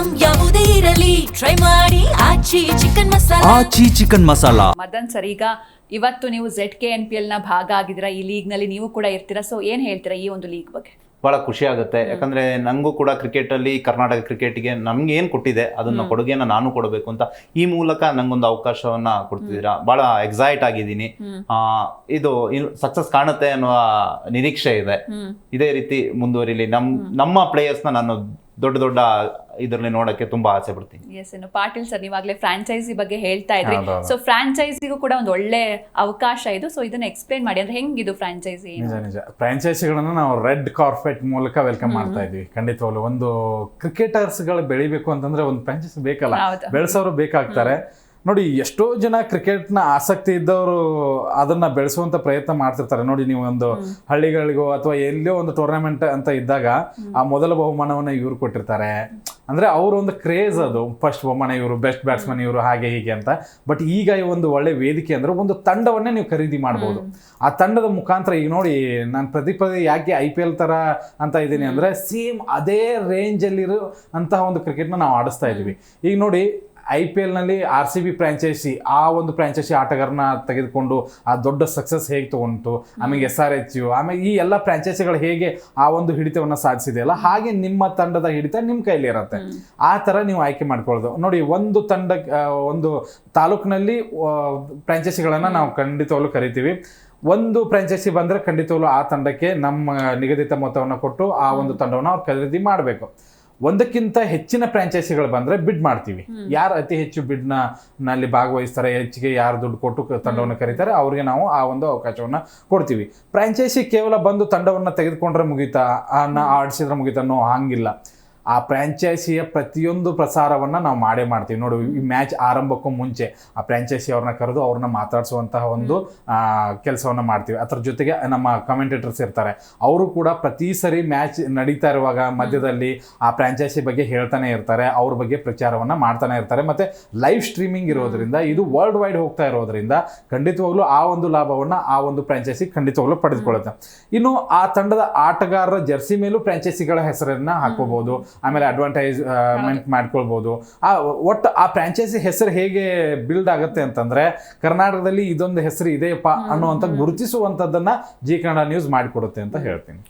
Item ಯಾವುದೇ ಇರಲಿ try ಮಾಡಿ ಆಚಿ ಚಿಕನ್ ಮಸಾಲಾ. ಆಚಿ ಚಿಕನ್ ಮಸಾಲಾ. ಮದನ್ ಸರ್, ಈಗ ಇವತ್ತು ನೀವು ZKNPL ನ ಭಾಗ ಆಗಿದ್ದೀರಾ, ಈ ಲೀಗ್ ನಲ್ಲಿ ನೀವು ಕೂಡ ಇರ್ತೀರಾ. ಸೊ ಏನ್ ಹೇಳ್ತೀರಾ ಈ ಒಂದು ಲೀಗ್ ಬಗ್ಗೆ? ಭಾಳ ಖುಷಿ ಆಗುತ್ತೆ. ಯಾಕಂದರೆ ನನಗೂ ಕೂಡ ಕ್ರಿಕೆಟಲ್ಲಿ ಕರ್ನಾಟಕ ಕ್ರಿಕೆಟ್ಗೆ ನಮ್ಗೆ ಏನು ಕೊಟ್ಟಿದೆ ಅದನ್ನು ಕೊಡುಗೆಯನ್ನು ನಾನು ಕೊಡಬೇಕು ಅಂತ ಈ ಮೂಲಕ ನಂಗೊಂದು ಅವಕಾಶವನ್ನು ಕೊಡ್ತಿದ್ದೀರಾ. ಭಾಳ ಎಕ್ಸೈಟ್ ಆಗಿದ್ದೀನಿ. ಇದು ಸಕ್ಸಸ್ ಕಾಣುತ್ತೆ ಅನ್ನುವ ನಿರೀಕ್ಷೆ ಇದೆ. ಇದೇ ರೀತಿ ಮುಂದುವರಿಲಿ. ನಮ್ಮ ಪ್ಲೇಯರ್ಸ್ನ ನಾನು ದೊಡ್ಡ ದೊಡ್ಡ ಇದರಲ್ಲಿ ನೋಡಕ್ಕೆ ತುಂಬಾ ಆಸೆ ಪಡ್ತೀನಿ. ಎಸ್, ಪಾಟೀಲ್ ಸರ್, ನೀವಾಗಲೇ ಫ್ರಾಂಚೈಸಿ ಬಗ್ಗೆ ಹೇಳ್ತಾ ಇದ್ರಿ. ಸೊ ಫ್ರಾಂಚೈಸಿಗೂ ಕೂಡ ಒಂದು ಒಳ್ಳೆ ಅವಕಾಶ ಇದು. ಸೊ ಇದನ್ನ ಎಕ್ಸ್ಪ್ಲೇನ್ ಮಾಡಿ, ಅಂದ್ರೆ ಹೆಂಗಿದು ಫ್ರಾಂಚೈಸಿ? ನಿಜ ಫ್ರಾಂಚೈಸಿಗಳನ್ನ ನಾವು ರೆಡ್ ಕಾರ್ಪೆಟ್ ಮೂಲಕ ವೆಲ್ಕಮ್ ಮಾಡ್ತಾ ಇದ್ವಿ. ಖಂಡಿತವಾಗ್ಲು ಒಂದು ಕ್ರಿಕೆಟರ್ಸ್ಗಳು ಬೆಳಿಬೇಕು ಅಂತಂದ್ರೆ ಒಂದು ಫ್ರಾಂಚೈಸಿ ಬೇಕಲ್ಲ, ಬೆಳೆಸೋರು ಬೇಕಾಗ್ತಾರೆ. ನೋಡಿ, ಎಷ್ಟೋ ಜನ ಕ್ರಿಕೆಟ್ನ ಆಸಕ್ತಿ ಇದ್ದವರು ಅದನ್ನ ಬೆಳೆಸುವಂತ ಪ್ರಯತ್ನ ಮಾಡ್ತಿರ್ತಾರೆ. ನೋಡಿ, ನೀವು ಒಂದು ಹಳ್ಳಿಗಳಿಗೋ ಅಥವಾ ಎಲ್ಲೋ ಒಂದು ಟೂರ್ನಮೆಂಟ್ ಅಂತ ಇದ್ದಾಗ ಆ ಮೊದಲ ಬಹುಮಾನವನ್ನ ಇವ್ರು ಕೊಟ್ಟಿರ್ತಾರೆ. ಅಂದ್ರೆ ಅವ್ರ ಒಂದು ಕ್ರೇಜ್, ಅದು ಫಸ್ಟ್ ಬಹುಮಾನ ಇವರು, ಬೆಸ್ಟ್ ಬ್ಯಾಟ್ಸ್ಮನ್ ಇವರು, ಹಾಗೆ ಹೀಗೆ ಅಂತ. ಬಟ್ ಈಗ ಈ ಒಂದು ಒಳ್ಳೆ ವೇದಿಕೆ ಅಂದ್ರೆ ಒಂದು ತಂಡವನ್ನೇ ನೀವು ಖರೀದಿ ಮಾಡ್ಬೋದು. ಆ ತಂಡದ ಮುಖಾಂತರ ಈಗ ನೋಡಿ, ನಾನು ಪದೇ ಯಾಕೆ IPL ತರ ಅಂತ ಇದ್ದೀನಿ ಅಂದ್ರೆ ಸೇಮ್ ಅದೇ ರೇಂಜ್ ಅಲ್ಲಿರೋ ಅಂತಹ ಒಂದು ಕ್ರಿಕೆಟ್ನ ನಾವು ಆಡಿಸ್ತಾ ಇದೀವಿ. ಈಗ ನೋಡಿ, IPL ನಲ್ಲಿ RCB ಫ್ರಾಂಚೈಸಿ, ಆ ಒಂದು ಫ್ರಾಂಚೈಸಿ ಆಟಗಾರನ ತೆಗೆದುಕೊಂಡು ಆ ದೊಡ್ಡ ಸಕ್ಸಸ್ ಹೇಗೆ ತಗೊಂಡು, ಆಮೇಲೆ SRH, ಆಮೇಲೆ ಈ ಎಲ್ಲ ಫ್ರಾಂಚೈಸಿಗಳು ಹೇಗೆ ಆ ಒಂದು ಹಿಡಿತವನ್ನ ಸಾಧಿಸಿದೆಯಲ್ಲ, ಹಾಗೆ ನಿಮ್ಮ ತಂಡದ ಹಿಡಿತ ನಿಮ್ಮ ಕೈಲಿ ಇರುತ್ತೆ. ಆ ತರ ನೀವು ಆಯ್ಕೆ ಮಾಡ್ಕೊಳ್ಳೋದು. ನೋಡಿ, ಒಂದು ತಂಡ, ಒಂದು ತಾಲೂಕಿನಲ್ಲಿ ಫ್ರಾಂಚೈಸಿಗಳನ್ನ ನಾವು ಖಂಡಿತವಾಗ್ಲೂ ಕರಿತೀವಿ. ಒಂದು ಫ್ರಾಂಚೈಸಿ ಬಂದ್ರೆ ಖಂಡಿತವಾಗ್ಲೂ ಆ ತಂಡಕ್ಕೆ ನಮ್ಮ ನಿಗದಿತ ಮೊತ್ತವನ್ನು ಕೊಟ್ಟು ಆ ಒಂದು ತಂಡವನ್ನು ಅವ್ರು ಖರೀದಿ ಮಾಡಬೇಕು. ಒಂದಕ್ಕಿಂತ ಹೆಚ್ಚಿನ ಫ್ರಾಂಚೈಸಿಗಳು ಬಂದ್ರೆ ಬಿಡ್ ಮಾಡ್ತೀವಿ. ಯಾರು ಅತಿ ಹೆಚ್ಚು ನಲ್ಲಿ ಭಾಗವಹಿಸ್ತಾರೆ, ಹೆಚ್ಚಿಗೆ ಯಾರು ದುಡ್ಡು ಕೊಟ್ಟು ತಂಡವನ್ನು ಕರೀತಾರೆ, ಅವ್ರಿಗೆ ನಾವು ಆ ಒಂದು ಅವಕಾಶವನ್ನ ಕೊಡ್ತೀವಿ. ಫ್ರಾಂಚೈಸಿ ಕೇವಲ ಬಂದು ತಂಡವನ್ನ ತೆಗೆದುಕೊಂಡ್ರೆ ಮುಗೀತಾ, ಆಡಿಸಿದ್ರೆ ಮುಗೀತಾ ಅನ್ನೋ ಹಂಗಿಲ್ಲ. ಆ ಫ್ರಾಂಚೈಸಿಯ ಪ್ರತಿಯೊಂದು ಪ್ರಸಾರವನ್ನು ನಾವು ಮಾಡ್ತೀವಿ. ನೋಡಿ, ಈ ಮ್ಯಾಚ್ ಆರಂಭಕ್ಕೂ ಮುಂಚೆ ಆ ಫ್ರಾಂಚೈಸಿ ಅವ್ರನ್ನ ಕರೆದು ಅವ್ರನ್ನ ಮಾತಾಡಿಸುವಂತಹ ಒಂದು ಕೆಲಸವನ್ನು ಮಾಡ್ತೀವಿ. ಅದರ ಜೊತೆಗೆ ನಮ್ಮ ಕಮೆಂಟೇಟರ್ಸ್ ಇರ್ತಾರೆ, ಅವರು ಕೂಡ ಪ್ರತಿ ಸರಿ ಮ್ಯಾಚ್ ನಡೀತಾ ಇರುವಾಗ ಮಧ್ಯದಲ್ಲಿ ಆ ಫ್ರಾಂಚೈಸಿ ಬಗ್ಗೆ ಹೇಳ್ತಾನೆ ಇರ್ತಾರೆ, ಅವ್ರ ಬಗ್ಗೆ ಪ್ರಚಾರವನ್ನು ಮಾಡ್ತಾನೆ ಇರ್ತಾರೆ. ಮತ್ತೆ ಲೈವ್ ಸ್ಟ್ರೀಮಿಂಗ್ ಇರೋದ್ರಿಂದ, ಇದು ವರ್ಲ್ಡ್ ವೈಡ್ ಹೋಗ್ತಾ ಇರೋದ್ರಿಂದ ಖಂಡಿತವಾಗ್ಲೂ ಆ ಒಂದು ಲಾಭವನ್ನು ಆ ಒಂದು ಫ್ರಾಂಚೈಸಿ ಖಂಡಿತವಾಗ್ಲೂ ಪಡೆದುಕೊಳ್ಳುತ್ತೆ. ಇನ್ನು ಆ ತಂಡದ ಆಟಗಾರರ ಜರ್ಸಿ ಮೇಲೂ ಫ್ರಾಂಚೈಸಿಗಳ ಹೆಸರನ್ನ ಹಾಕೋಬಹುದು, ಆಮೇಲೆ ಅಡ್ವರ್ಟೈಸ್ಮೆಂಟ್ ಮಾಡ್ಕೊಳ್ಬಹುದು. ಒಟ್ಟು ಆ ಫ್ರಾಂಚೈಸಿ ಹೆಸರು ಹೇಗೆ ಬಿಲ್ಡ್ ಆಗುತ್ತೆ ಅಂತಂದ್ರೆ, ಕರ್ನಾಟಕದಲ್ಲಿ ಇದೊಂದು ಹೆಸರು ಇದೆಯಪ್ಪ ಅನ್ನುವಂಥ ಗುರುತಿಸುವಂಥದ್ದನ್ನ ಜಿ ಕನ್ನಡ ನ್ಯೂಸ್ ಮಾಡಿಕೊಡುತ್ತೆ ಅಂತ ಹೇಳ್ತೀನಿ.